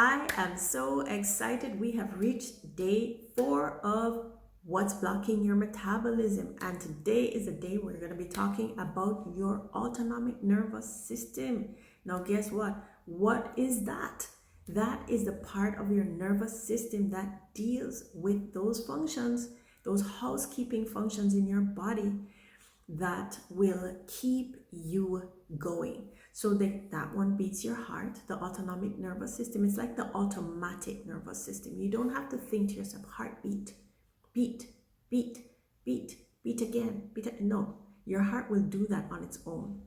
I am so excited. We have reached day 4 of What's Blocking Your Metabolism. And today is a day we're going to be talking about your autonomic nervous system. Now, guess what? What is that? That is the part of your nervous system that deals with those functions, those housekeeping functions in your body that will keep you going. So that one beats your heart, the autonomic nervous system. It's like the automatic nervous system. You don't have to think to yourself, heartbeat, beat, beat, beat, beat again, no, your heart will do that on its own.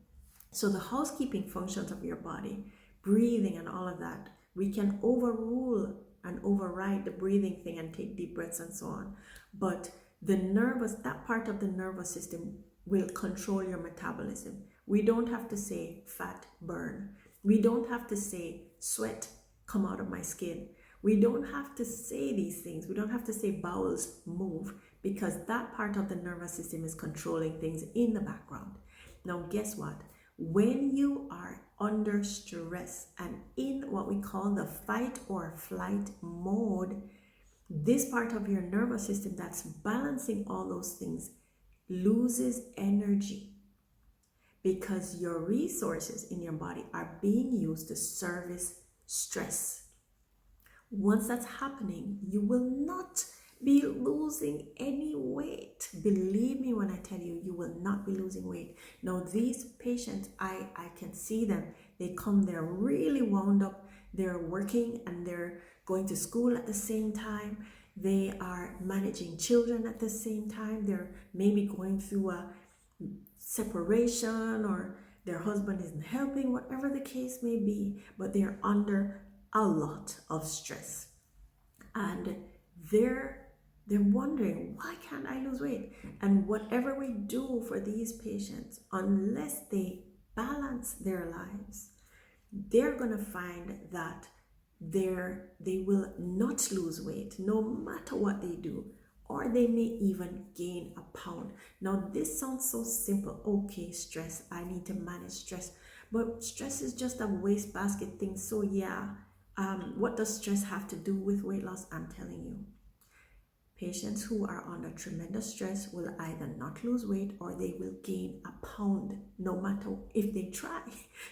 So the housekeeping functions of your body, breathing and all of that, we can overrule and override the breathing thing and take deep breaths and so on. But that part of the nervous system will control your metabolism. We don't have to say fat burn. We don't have to say sweat come out of my skin. We don't have to say these things. We don't have to say bowels move, because that part of the nervous system is controlling things in the background. Now, guess what? When you are under stress and in what we call the fight or flight mode, this part of your nervous system that's balancing all those things loses energy, because your resources in your body are being used to service stress. Once that's happening, you will not be losing any weight. Believe me when I tell you, you will not be losing weight. Now, these patients, I can see them. They come there really wound up. They're working and they're going to school at the same time. They are managing children at the same time. They're maybe going through a separation, or their husband isn't helping, whatever the case may be, but they're under a lot of stress. And they're wondering, why can't I lose weight? And whatever we do for these patients, unless they balance their lives, they're going to find that they will not lose weight no matter what they do, or they may even gain a pound. Now, this sounds so simple. Okay, stress, I need to manage stress, but stress is just a wastebasket thing. So yeah, what does stress have to do with weight loss? I'm telling you, patients who are under tremendous stress will either not lose weight or they will gain a pound. No matter if they try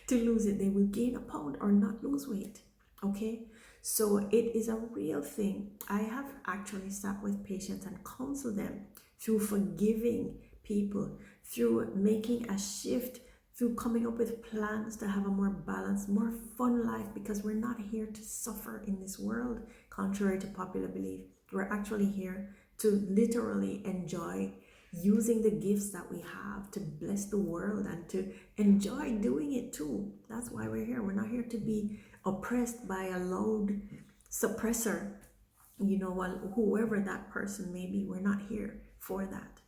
to lose it, they will gain a pound or not lose weight. Okay, so it is a real thing. I have actually sat with patients and counseled them through forgiving people, through making a shift, through coming up with plans to have a more balanced, more fun life, because we're not here to suffer in this world, contrary to popular belief. We're actually here to literally enjoy using the gifts that we have to bless the world and to enjoy doing it too. That's why we're here. We're not here to be oppressed by a loud suppressor, whoever that person may be. We're not here for that.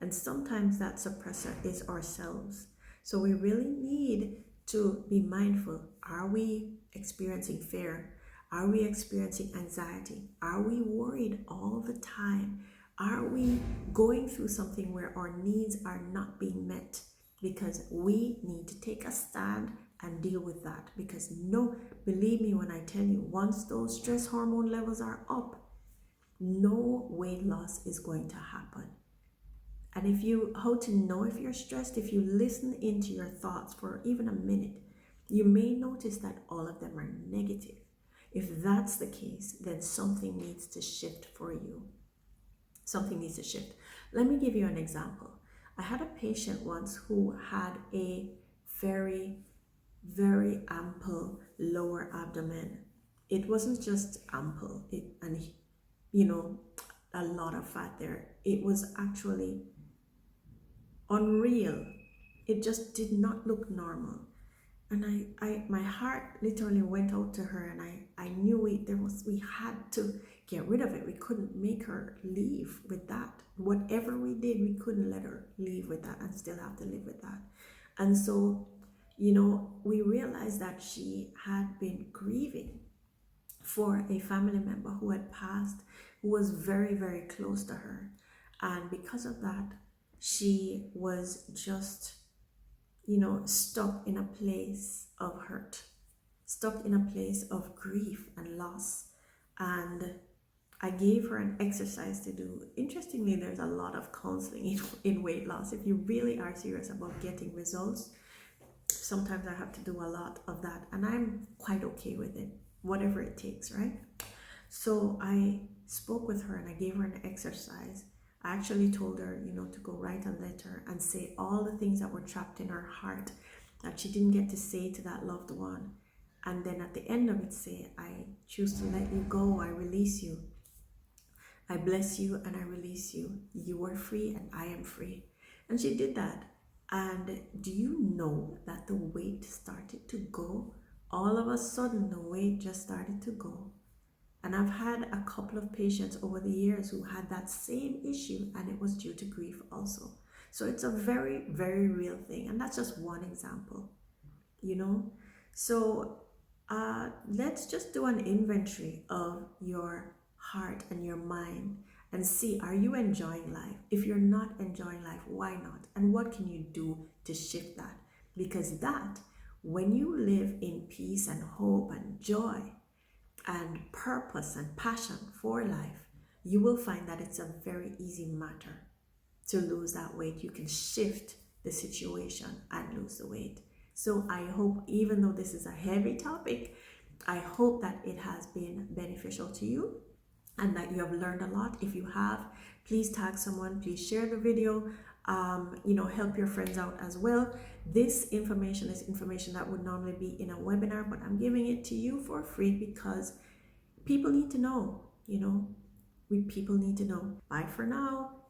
And sometimes that suppressor is ourselves. So we really need to be mindful. Are we experiencing fear? Are we experiencing anxiety? Are we worried all the time? Are we going through something where our needs are not being met? Because we need to take a stand and deal with that. Because believe me when I tell you, once those stress hormone levels are up, no weight loss is going to happen. And how to know if you're stressed, if you listen into your thoughts for even a minute, you may notice that all of them are negative. If that's the case, then something needs to shift for you. Something needs to shift. Let me give you an example. I had a patient once who had a very, very ample lower abdomen. It wasn't just ample, a lot of fat there. It was actually unreal. It just did not look normal. And my heart literally went out to her, and I knew we had to get rid of it. We couldn't make her leave with that. Whatever we did, we couldn't let her leave with that and still have to live with that. And so, we realized that she had been grieving for a family member who had passed, who was very, very close to her. And because of that, she was just stuck in a place of hurt, stuck in a place of grief and loss. And I gave her an exercise to do. Interestingly, there's a lot of counseling in weight loss. If you really are serious about getting results, sometimes I have to do a lot of that, and I'm quite okay with it, whatever it takes, right? So I spoke with her and I gave her an exercise. I actually told her, to go write a letter and say all the things that were trapped in her heart that she didn't get to say to that loved one. And then at the end of it, say, I choose to let you go. I release you. I bless you and I release you. You are free and I am free. And she did that. And do you know that the weight started to go? All of a sudden, the weight just started to go. And I've had a couple of patients over the years who had that same issue, and it was due to grief also. So it's a very, very real thing. And that's just one example, So let's just do an inventory of your heart and your mind and see, are you enjoying life? If you're not enjoying life, why not? And what can you do to shift that? Because when you live in peace and hope and joy and purpose and passion for life, you will find that it's a very easy matter to lose that weight. You can shift the situation and lose the weight. So I hope, even though this is a heavy topic, I hope that it has been beneficial to you and that you have learned a lot. If you have, please tag someone, please share the video, help your friends out as well. This information is information that would normally be in a webinar, but I'm giving it to you for free because people need to know, people need to know. Bye for now.